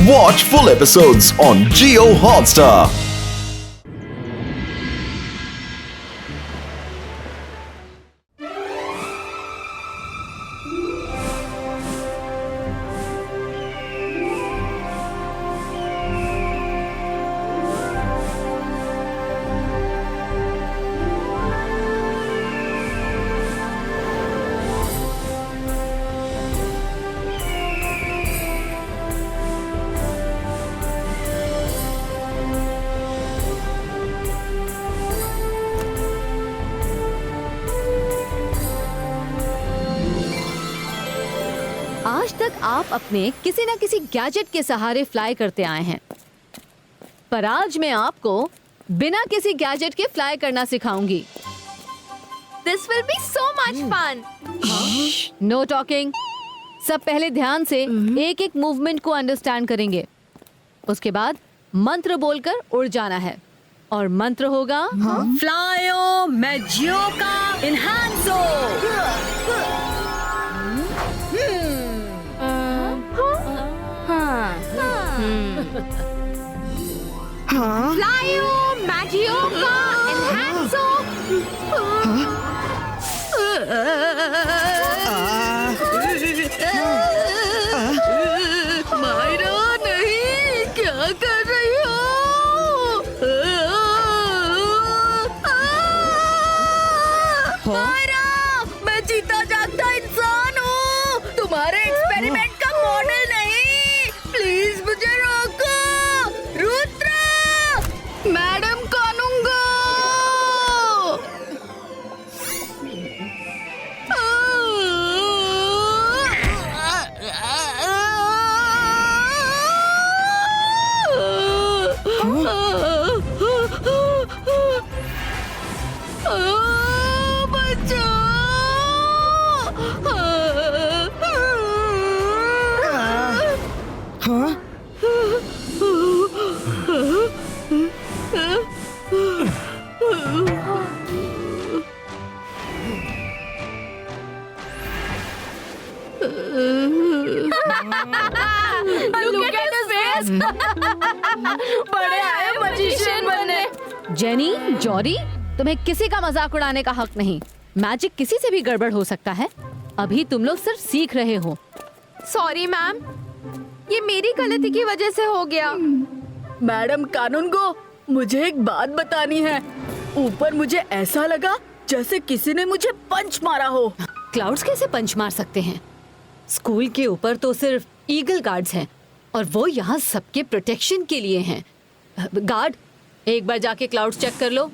Watch full episodes on Jio Hotstar. आज तक आप अपने किसी न किसी गैजेट के सहारे फ्लाई करते आए हैं, पर आज मैं आपको बिना किसी गैजेट के फ्लाई करना सिखाऊंगी। This will be so much fun. Know talking. सब पहले ध्यान से एक एक मूवमेंट को अंडरस्टैंड करेंगे। उसके बाद मंत्र बोलकर उड़ जाना है, और मंत्र होगा फ्लायो मैजियोका इनहांसो। Flyo Magioka Enhanso. मायरा नहीं, क्या कर रही हो? मायरा, मैं जीता जागता इंसान हूँ, तुम्हारे एक्सपेरिमेंट का मॉडल नहीं। प्लीज मुझे रोको। रुद्र, मैडम कानूंगा। Look at his face. बड़े आए magician बनने। जेनी, जॉरी, तुम्हें किसी का मजाक उड़ाने का हक नहीं। मैजिक किसी से भी गड़बड़ हो सकता है। अभी तुम लोग सिर्फ सीख रहे हो। Sorry मैम, ये मेरी गलती की वजह से हो गया। मैडम कानूनगो, मुझे एक बात बतानी है। ऊपर मुझे ऐसा लगा जैसे किसी ने मुझे पंच मारा हो। क्लाउड्स कैसे पंच मार सकते हैं? स्कूल के ऊपर तो सिर्फ ईगल गार्ड्स हैं, और वो यहाँ सबके प्रोटेक्शन के लिए हैं। गार्ड, एक बार जाके क्लाउड्स चेक कर लो।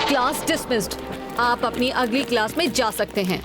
Class dismissed. आप अपनी अगली क्लास में जा सकते हैं।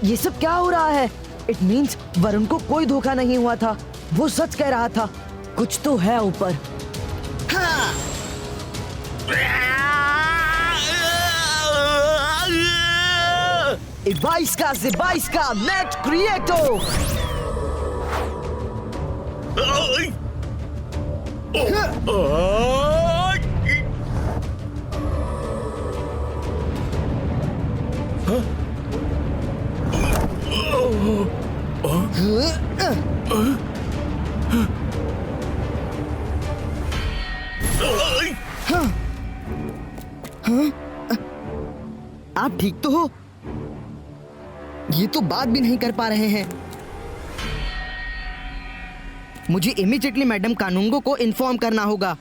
ये सब क्या हो रहा है? इट मीन्स वरुण को कोई धोखा नहीं हुआ था। वो सच कह रहा था। कुछ तो है ऊपर। Ibaiska Net Creator। आप ठीक तो हो? ये तो बात भी नहीं कर पा रहे हैं। मुझे इमीडिएटली मैडम कानूंगो को इन्फॉर्म करना होगा।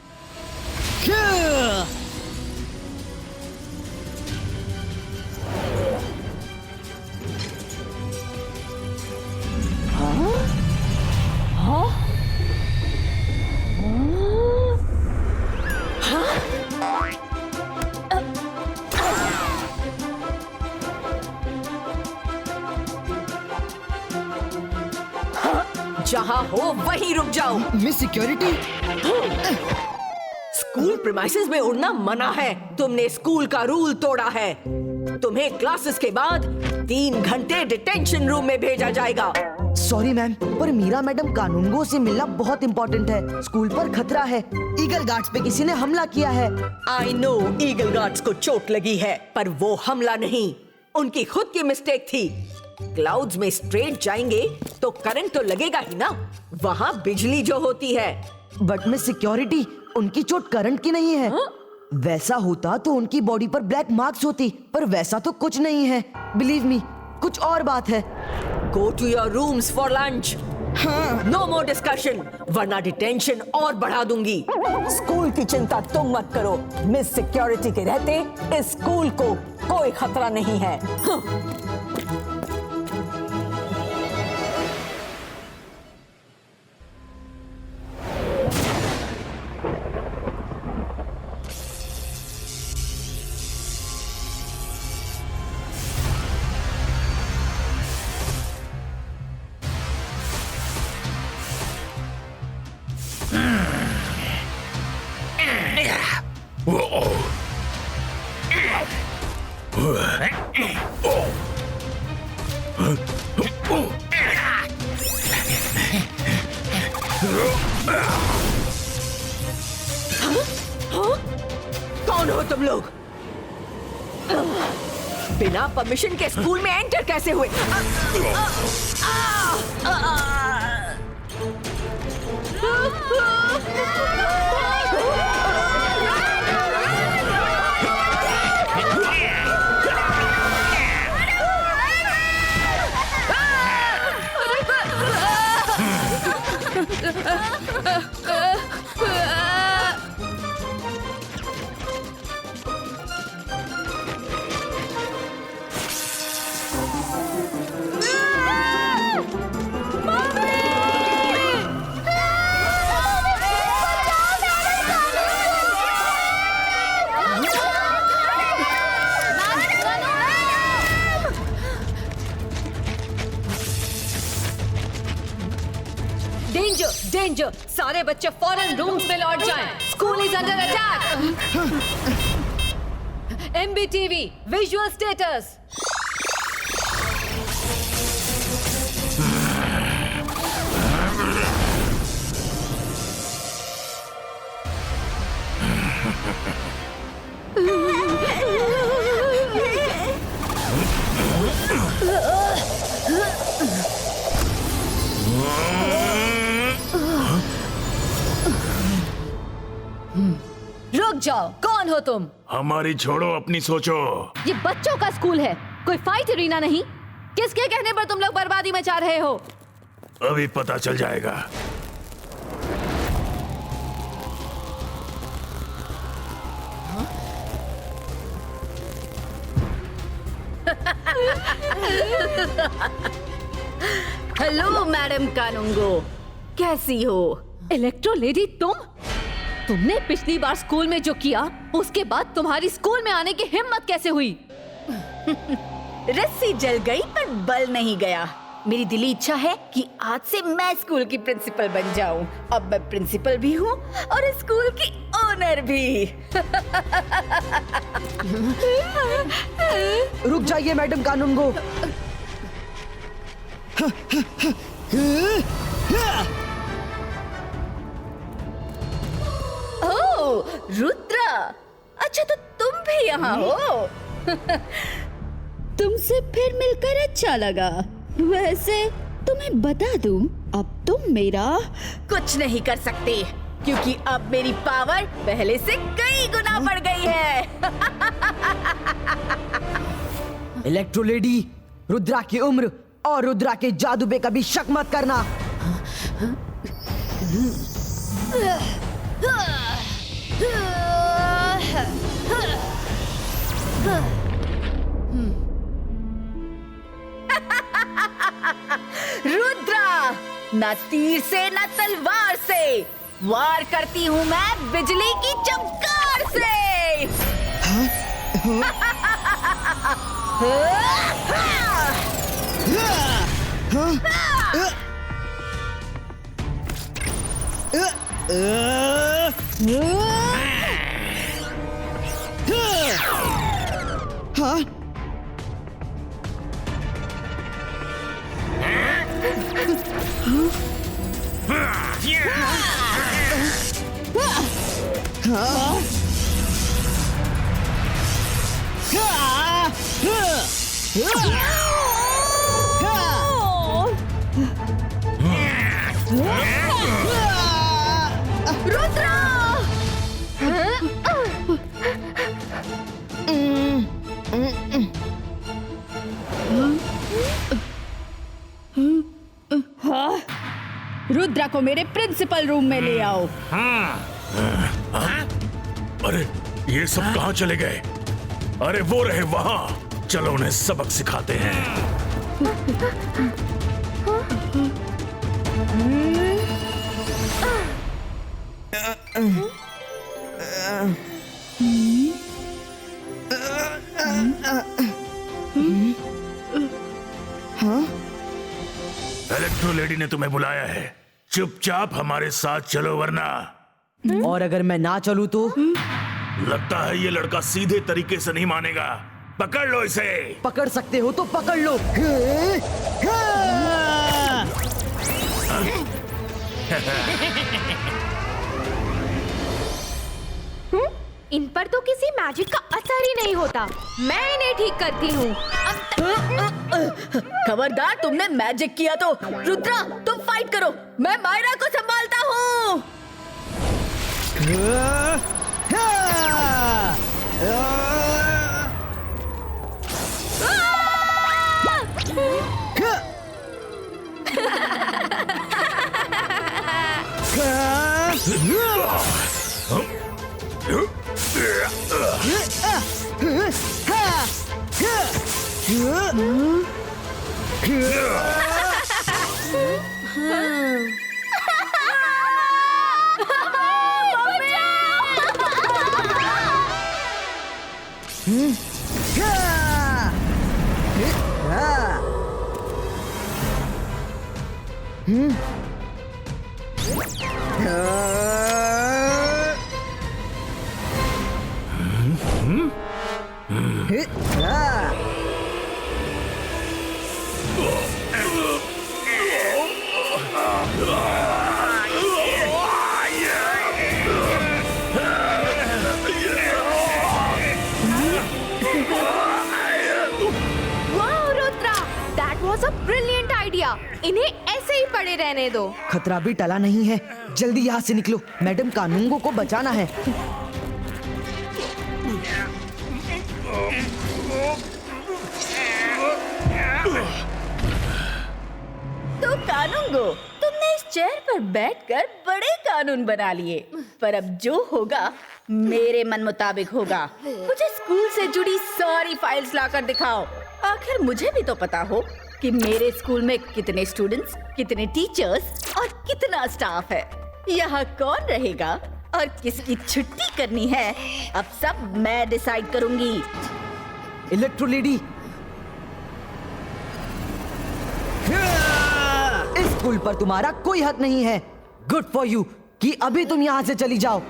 जहाँ हो वहीं रुक जाओ। मिस सिक्योरिटी, स्कूल प्रीमाइसेस में उड़ना मना है। तुमने स्कूल का रूल तोड़ा है। तुम्हें क्लासेस के बाद 3 घंटे डिटेंशन रूम में भेजा जाएगा। सॉरी मैम, पर मीरा मैडम कानूनगो से मिलना बहुत इम्पोर्टेंट है। स्कूल पर खतरा है। ईगल गार्ड्स पे किसी ने हमला किया है। आई नो ईगल गार्ड्स को चोट लगी है, पर वो हमला नहीं, उनकी खुद की मिस्टेक थी। क्लाउड्स में स्ट्रेट जाएंगे तो करंट तो लगेगा ही ना, वहाँ बिजली जो होती है। बट मिस सिक्योरिटी, उनकी चोट करंट की नहीं है। वैसा होता तो उनकी बॉडी पर ब्लैक मार्क्स होती, पर वैसा तो कुछ नहीं है। बिलीव मी, कुछ और बात है। Go to your rooms for lunch. No more discussion, वरना डिटेंशन और बढ़ा दूंगी। स्कूल की चिंता तुम मत करो। मिस सिक्योरिटी के रहते इस स्कूल को कोई खतरा नहीं है। कौन हो तुम लोग? बिना परमिशन के स्कूल में एंटर कैसे हुए? Danger, danger! सारे बच्चे फौरन रूम्स में लौट जाएं। School is under attack. MBTV visual status. रुक जाओ, कौन हो तुम? हमारी छोड़ो, अपनी सोचो। ये बच्चों का स्कूल है, कोई फाइट एरिना नहीं। किसके कहने पर तुम लोग बर्बादी मचा रहे हो? अभी पता चल जाएगा। हेलो मैडम कानूनगो, कैसी हो? इलेक्ट्रो लेडी, तुमने पिछली बार स्कूल में जो किया, उसके बाद तुम्हारी स्कूल में आने की हिम्मत कैसे हुई? रस्सी जल गई पर बल नहीं गया। मेरी दिली इच्छा है कि आज से मैं स्कूल की प्रिंसिपल बन जाऊं। अब मैं प्रिंसिपल भी हूं और स्कूल की ओनर भी। रुक जाइए मैडम कानूनगो। ओह, रुद्रा, अच्छा तो तुम भी यहाँ हो। तुमसे फिर मिलकर अच्छा लगा। वैसे तुम्हें बता दूं, अब तुम मेरा कुछ नहीं कर सकते, क्योंकि अब मेरी पावर पहले से कई गुना बढ़ गई है। इलेक्ट्रो लेडी, रुद्रा की उम्र और रुद्रा के जादू पे कभी शक मत करना। रुद्रा, न तीर से न तलवार से, वार करती हूँ मैं बिजली की चमकार से। हाँ? रुद्रा को मेरे प्रिंसिपल रूम में ले आओ। अरे ये सब कहाँ चले गए? अरे वो रहे वहाँ। चलो उन्हें सबक सिखाते हैं। इलेक्ट्रो लेडी ने तुम्हें बुलाया है। चुपचाप हमारे साथ चलो वरना। और अगर मैं ना चलूं तो? लगता है ये लड़का सीधे तरीके से नहीं मानेगा। पकड़ लो इसे। पकड़ सकते हो तो पकड़ लो। इन पर तो किसी मैजिक का असर ही नहीं होता। मैं इन्हें ठीक करती हूँ। खबरदार, तुमने मैजिक किया तो। रुद्रा, तुम फाइट करो, मैं मायरा को संभालता हूँ। Brilliant idea. इन्हें ऐसे ही पड़े रहने दो। खतरा भी टला नहीं है। जल्दी यहाँ से निकलो, मैडम कानूंगो को बचाना है। तो कानूंगो, तुमने इस चेयर पर बैठकर बड़े कानून बना लिए, पर अब जो होगा मेरे मन मुताबिक होगा। मुझे स्कूल से जुड़ी सारी फाइल्स लाकर दिखाओ। आखिर मुझे भी तो पता हो कि मेरे स्कूल में कितने स्टूडेंट्स, कितने टीचर्स और कितना स्टाफ है। यहाँ कौन रहेगा और किसकी छुट्टी करनी है, अब सब मैं डिसाइड करूंगी। इलेक्ट्रो लेडी, इस स्कूल पर तुम्हारा कोई हक नहीं है। गुड फॉर यू कि अभी तुम यहाँ से चली जाओ।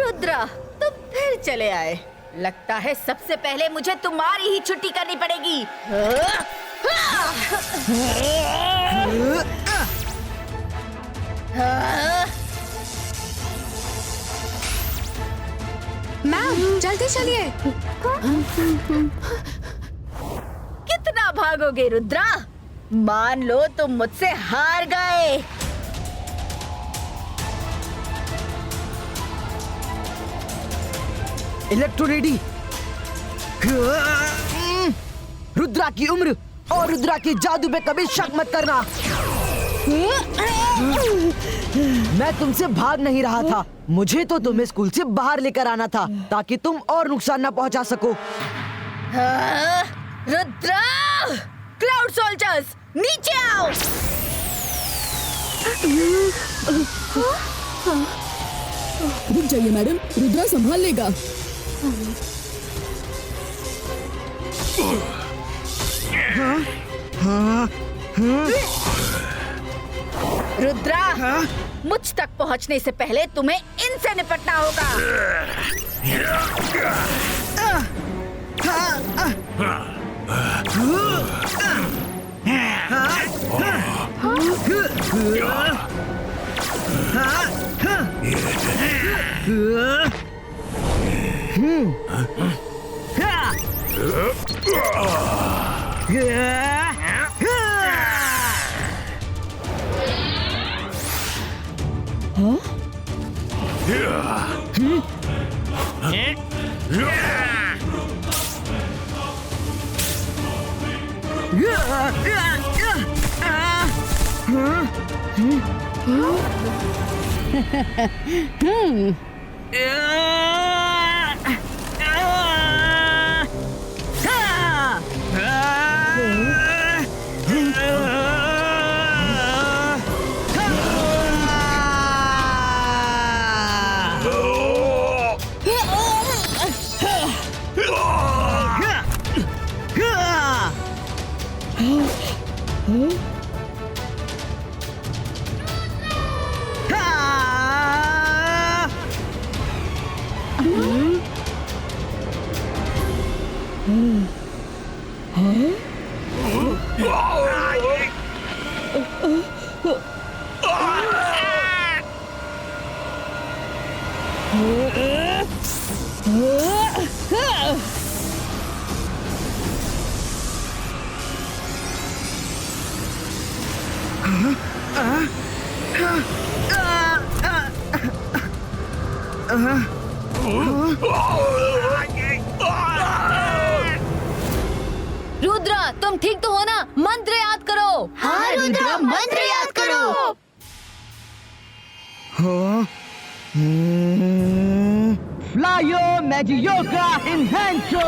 रुद्रा, तुम फिर चले आए। लगता है सबसे पहले मुझे तुम्हारी ही छुट्टी करनी पड़ेगी। मैम, जल्दी चलिए। कितना भागोगे रुद्रा? मान लो तुम मुझसे हार गए। इलेक्ट्रो लेडी, रुद्रा की उम्र और रुद्रा के जादू पे कभी शक मत करना। मैं तुमसे भाग नहीं रहा था। मुझे तो तुम्हें स्कूल से बाहर लेकर आना था ताकि तुम और नुकसान न पहुंचा सको। रुद्रा, क्लाउड सोल्जर्स नीचे आओ। रुक जाइए मैडम, रुद्रा संभाल लेगा। रुद्रा, मुझ तक पहुंचने से पहले तुम्हें इनसे निपटना होगा। रुद्रा, तुम ठीक तो हो ना? मंत्र याद करो। हाँ रुद्रा, मंत्र याद करो। Flyo Magioka Enhancho!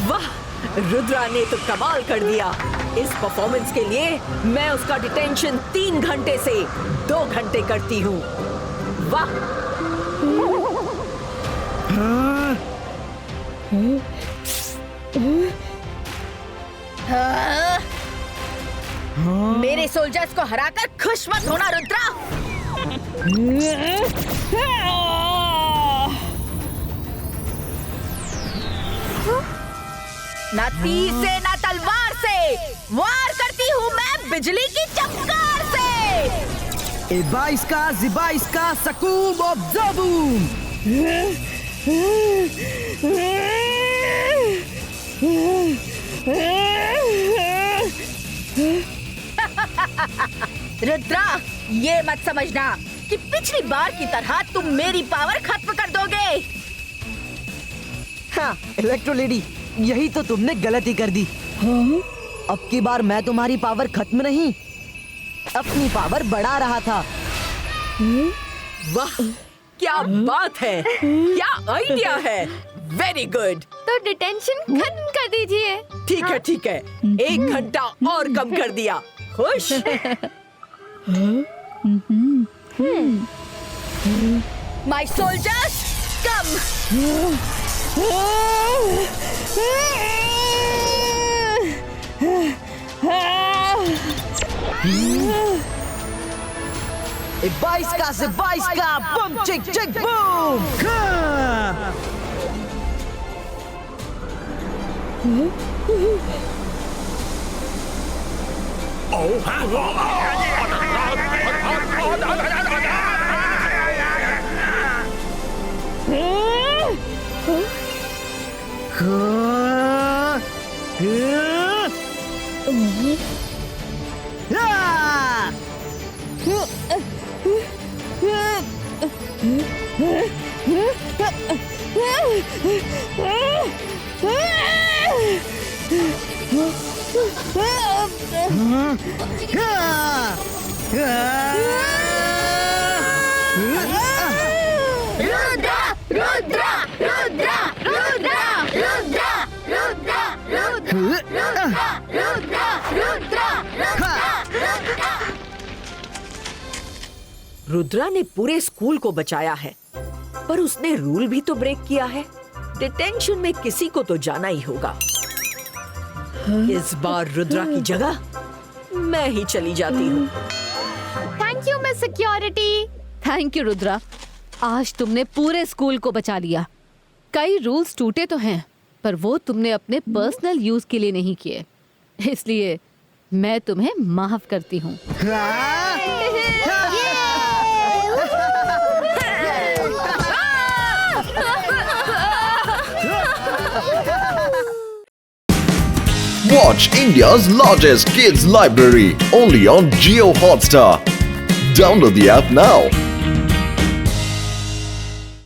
वाह, रुद्रा ने तो कमाल कर दिया। इस परफॉर्मेंस के लिए मैं उसका डिटेंशन 3 घंटे से 2 घंटे करती हूँ। वाह। मेरे सोल्जर्स को हराकर खुश मत होना रुद्रा। ना तीर से ना तलवार से वार करती हूँ मैं बिजली की चमकार से। Ebaiska Zibaiska Sakub Obzabum! Rudra, ये मत समझना कि पिछली बार की तरह तुम मेरी पावर खत्म कर दोगे। हाँ, इलेक्ट्रो लेडी, यही तो तुमने गलती कर दी। अब की बार मैं तुम्हारी पावर खत्म नहीं, अपनी पावर बढ़ा रहा था। वाह, क्या बात है, क्या आइडिया है। Very good. तो डिटेंशन खत्म कर दीजिए। ठीक है, 1 घंटा और कम कर दिया। खुश? My soldiers come. Ebaiska Zibaiska Boom Chick Chick Boom! Rudra ने पूरे स्कूल को बचाया है, पर उसने रूल भी तो ब्रेक किया है। डिटेंशन में किसी को तो जाना ही होगा। इस बार रुद्रा की जगह मैं ही चली जाती हूँ। Thank you miss security. Thank you Rudra, आज तुमने पूरे स्कूल को बचा लिया। कई रूल्स टूटे तो हैं, पर वो तुमने अपने पर्सनल यूज के लिए नहीं किए, इसलिए मैं तुम्हें माफ करती हूँ। Watch India's largest kids library only on Jio Hotstar. Download the app now.